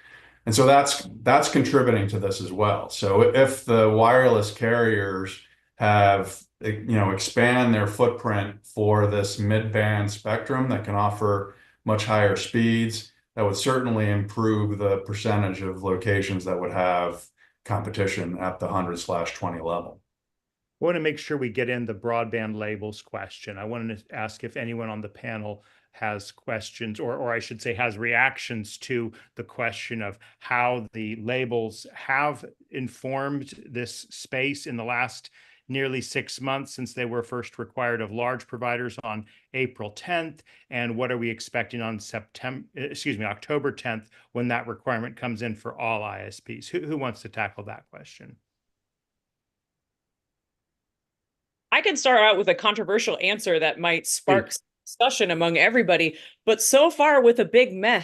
And so that's contributing to this as well. So if the wireless carriers have, expand their footprint for this mid-band spectrum that can offer much higher speeds, that would certainly improve the percentage of locations that would have competition at the 100/20 level. I want to make sure we get in the broadband labels question. I wanted to ask if anyone on the panel has questions, or I should say has reactions to the question of how the labels have informed this space in the last nearly 6 months since they were first required of large providers on April 10th, and what are we expecting on October 10th, when that requirement comes in for all ISPs? Who wants to tackle that question? I can start out with a controversial answer that might spark discussion among everybody, but so far with a big meh.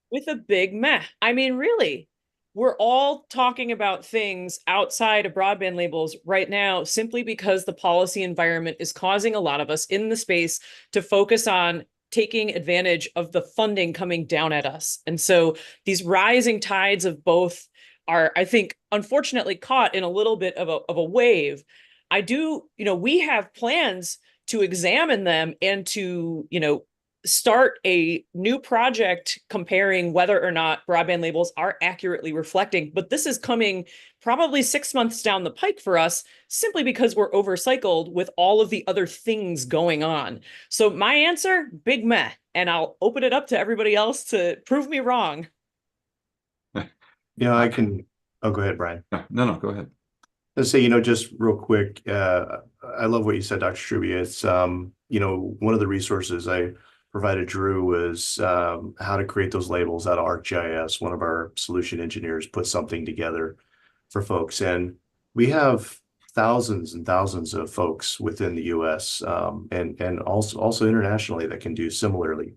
With a big meh. I mean, really, we're all talking about things outside of broadband labels right now simply because the policy environment is causing a lot of us in the space to focus on taking advantage of the funding coming down at us. And so these rising tides of both are, I think, unfortunately caught in a little bit of a wave. We have plans to examine them and to, start a new project comparing whether or not broadband labels are accurately reflecting. But this is coming probably 6 months down the pike for us, simply because we're overcycled with all of the other things going on. So my answer, big meh, and I'll open it up to everybody else to prove me wrong. I can, oh, go ahead, Brian. No, go ahead. Let's say, just real quick, I love what you said, Dr. Strubia. It's, one of the resources I provided Drew was how to create those labels out of ArcGIS. One of our solution engineers put something together for folks. And we have thousands and thousands of folks within the US and also internationally that can do similarly.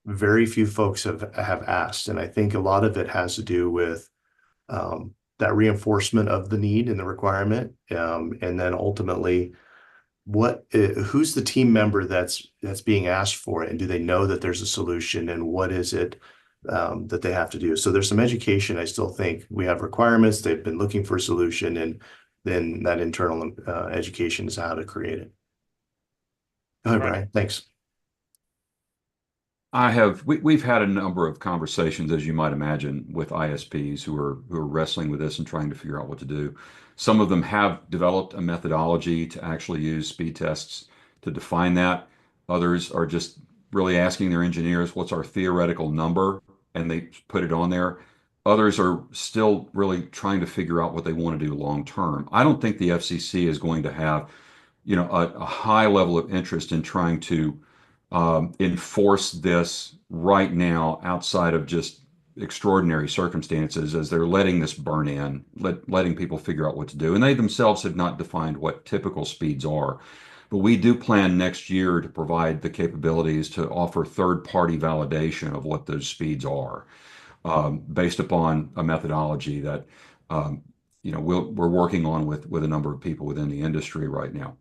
Very few folks have asked. And I think a lot of it has to do with that reinforcement of the need and the requirement. And then ultimately, who's the team member that's being asked for it, and do they know that there's a solution, and what is it that they have to do? So there's some education. I still think we have requirements. They've been looking for a solution, and then that internal education is how to create it. Go ahead, Brian. Thanks. We've had a number of conversations, as you might imagine, with ISPs who are wrestling with this and trying to figure out what to do. Some of them have developed a methodology to actually use speed tests to define that. Others are just really asking their engineers, what's our theoretical number? And they put it on there. Others are still really trying to figure out what they want to do long term. I don't think the FCC is going to have, a high level of interest in trying to enforce this right now outside of just extraordinary circumstances, as they're letting this burn in, letting people figure out what to do. And they themselves have not defined what typical speeds are. But we do plan next year to provide the capabilities to offer third-party validation of what those speeds are. based upon a methodology that we're working on with a number of people within the industry right now,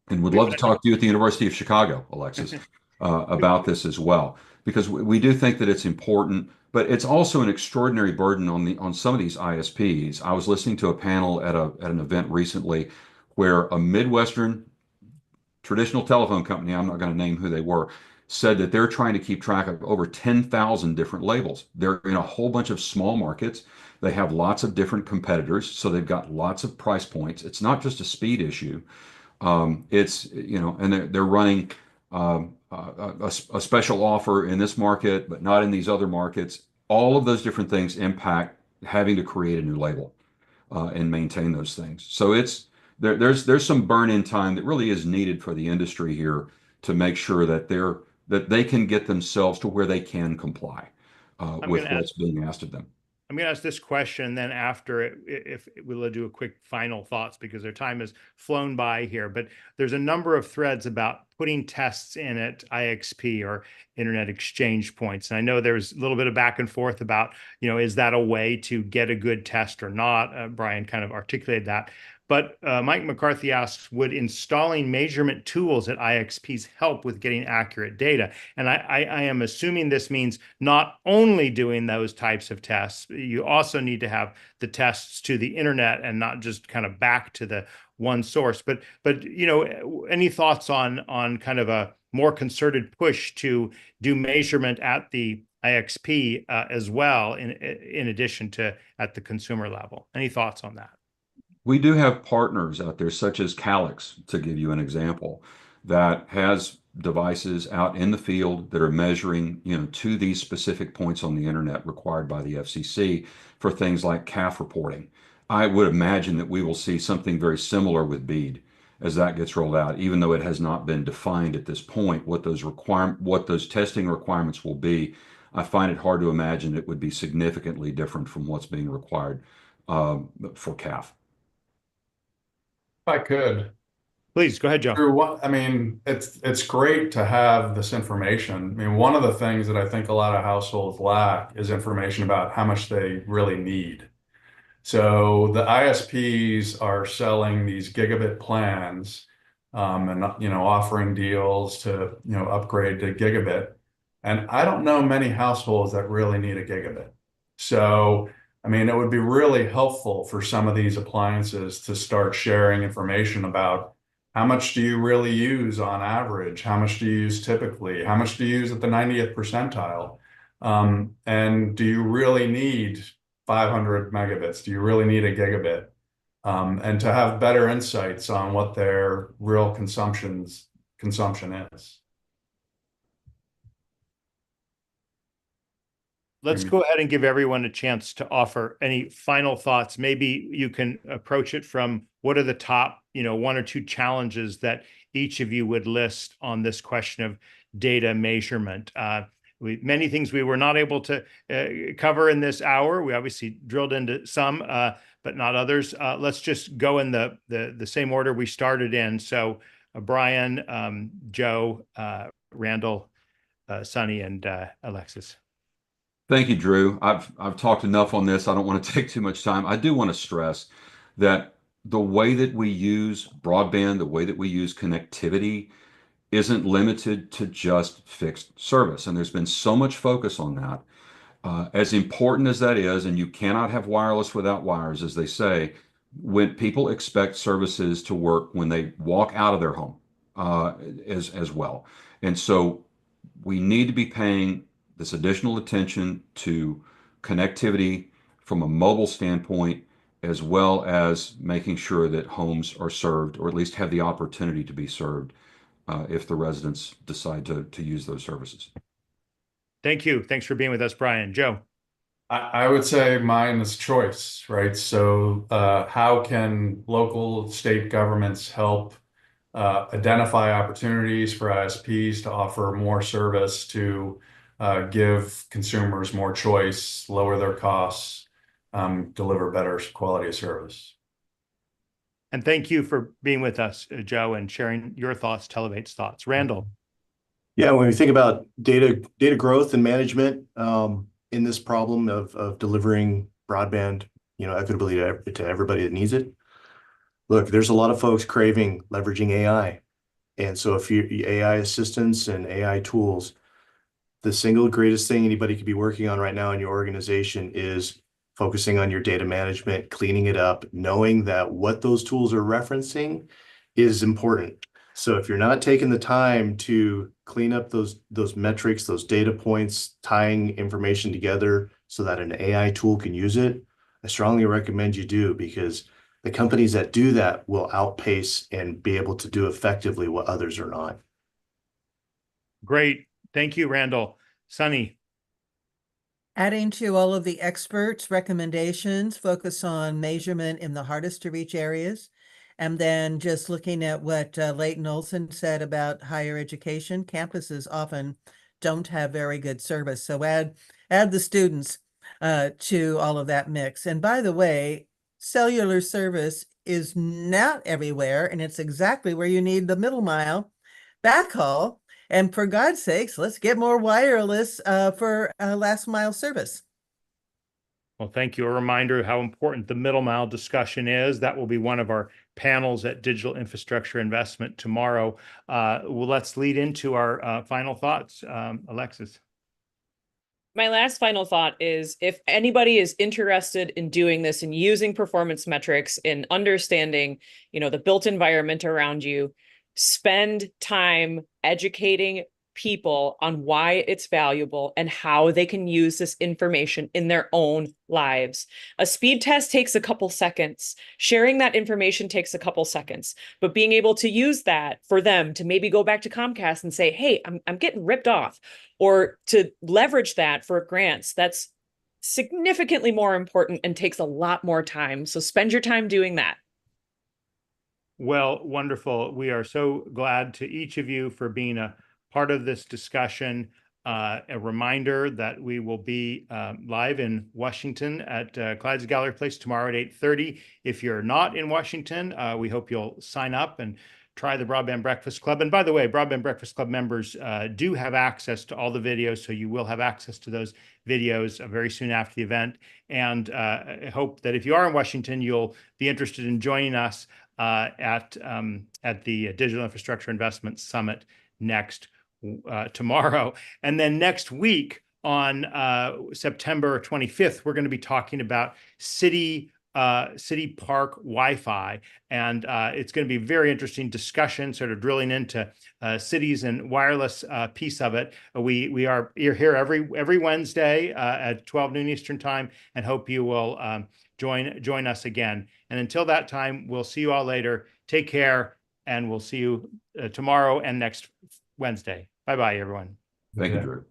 and would love to talk to you at the University of Chicago, Alexis, about this as well, because we do think that it's important, but it's also an extraordinary burden on some of these ISPs. I was listening to a panel at an event recently where a Midwestern traditional telephone company, I'm not going to name who they were, said that they're trying to keep track of over 10,000 different labels. They're in a whole bunch of small markets. They have lots of different competitors, so they've got lots of price points. It's not just a speed issue. And they're running a special offer in this market, but not in these other markets. All of those different things impact having to create a new label and maintain those things. So there's some burn-in time that really is needed for the industry here to make sure that they can get themselves to where they can comply with what's being asked of them. I'm going to ask this question, then after it, if we'll do a quick final thoughts because our time has flown by here. But there's a number of threads about putting tests in at IXP or Internet Exchange Points. And I know there's a little bit of back and forth about, is that a way to get a good test or not? Brian kind of articulated that. But Mike McCarthy asks, would installing measurement tools at IXPs help with getting accurate data? And I am assuming this means not only doing those types of tests, you also need to have the tests to the internet and not just kind of back to the one source. But any thoughts on kind of a more concerted push to do measurement at the IXP as well, in addition to at the consumer level? Any thoughts on that? We do have partners out there, such as Calix, to give you an example, that has devices out in the field that are measuring, to these specific points on the internet required by the FCC for things like CAF reporting. I would imagine that we will see something very similar with BEAD as that gets rolled out, even though it has not been defined at this point what those testing requirements will be. I find it hard to imagine it would be significantly different from what's being required for CAF. If I could. Please go ahead, Joe. Drew, it's great to have this information. I mean, one of the things that I think a lot of households lack is information about how much they really need. So the ISPs are selling these gigabit plans, and offering deals to upgrade to gigabit. And I don't know many households that really need a gigabit. So it would be really helpful for some of these appliances to start sharing information about how much do you really use on average? How much do you use typically? How much do you use at the 90th percentile? And do you really need 500 megabits? Do you really need a gigabit? And to have better insights on what their real consumption is. Let's go ahead and give everyone a chance to offer any final thoughts. Maybe you can approach it from what are the top, one or two challenges that each of you would list on this question of data measurement. Many things we were not able to cover in this hour. We obviously drilled into some, but not others. Let's just go in the same order we started in. So Brian, Joe, Randall, Sonny, and Alexis. Thank you, Drew. I've talked enough on this. I don't want to take too much time. I do want to stress that the way that we use broadband, the way that we use connectivity isn't limited to just fixed service. And there's been so much focus on that. As important as that is, and you cannot have wireless without wires, as they say, when people expect services to work when they walk out of their home as well. And so we need to be paying this additional attention to connectivity from a mobile standpoint, as well as making sure that homes are served, or at least have the opportunity to be served if the residents decide to use those services. Thank you. Thanks for being with us, Brian. Joe. I would say mine is choice, right? So how can local state governments help identify opportunities for ISPs to offer more service, to give consumers more choice, lower their costs, deliver better quality of service. And thank you for being with us, Joe, and sharing your thoughts, Televate's thoughts. Randall. Yeah, when we think about data growth and management, in this problem of delivering broadband, equitably to everybody that needs it. Look, there's a lot of folks craving leveraging AI. And so if you AI assistants and AI tools, the single greatest thing anybody could be working on right now in your organization is focusing on your data management, cleaning it up, knowing that what those tools are referencing is important. So if you're not taking the time to clean up those metrics, those data points, tying information together so that an AI tool can use it, I strongly recommend you do, because the companies that do that will outpace and be able to do effectively what others are not. Great. Thank you, Randall. Sunny. Adding to all of the experts' recommendations, focus on measurement in the hardest to reach areas. And then just looking at what Leighton Olson said about higher education, campuses often don't have very good service. So add the students to all of that mix. And by the way, cellular service is not everywhere, and it's exactly where you need the middle mile backhaul. And for God's sakes, let's get more wireless for last mile service. Well, thank you. A reminder how important the middle mile discussion is. That will be one of our panels at Digital Infrastructure Investment tomorrow. Well, let's lead into our final thoughts. Alexis. My last final thought is, if anybody is interested in doing this and using performance metrics in understanding, the built environment around you, spend time educating people on why it's valuable and how they can use this information in their own lives. A speed test takes a couple seconds. Sharing that information takes a couple seconds, but being able to use that for them to maybe go back to Comcast and say, hey, I'm getting ripped off, or to leverage that for grants, that's significantly more important and takes a lot more time. So spend your time doing that. Well, wonderful. We are so glad to each of you for being a part of this discussion. A reminder that we will be live in Washington at Clyde's Gallery Place tomorrow at 8:30. If you're not in Washington, we hope you'll sign up and try the Broadband Breakfast Club. And by the way, Broadband Breakfast Club members do have access to all the videos, so you will have access to those videos very soon after the event. And I hope that if you are in Washington, you'll be interested in joining us at the Digital Infrastructure Investment Summit tomorrow. And then next week on September 25th, we're going to be talking about city park Wi-Fi. And it's going to be a very interesting discussion, sort of drilling into cities and wireless piece of it. You're here every Wednesday at 12 noon Eastern time, and hope you will join us again. And until that time, we'll see you all later. Take care, and we'll see you tomorrow and next Wednesday. Bye-bye, everyone. Thank you, Drew.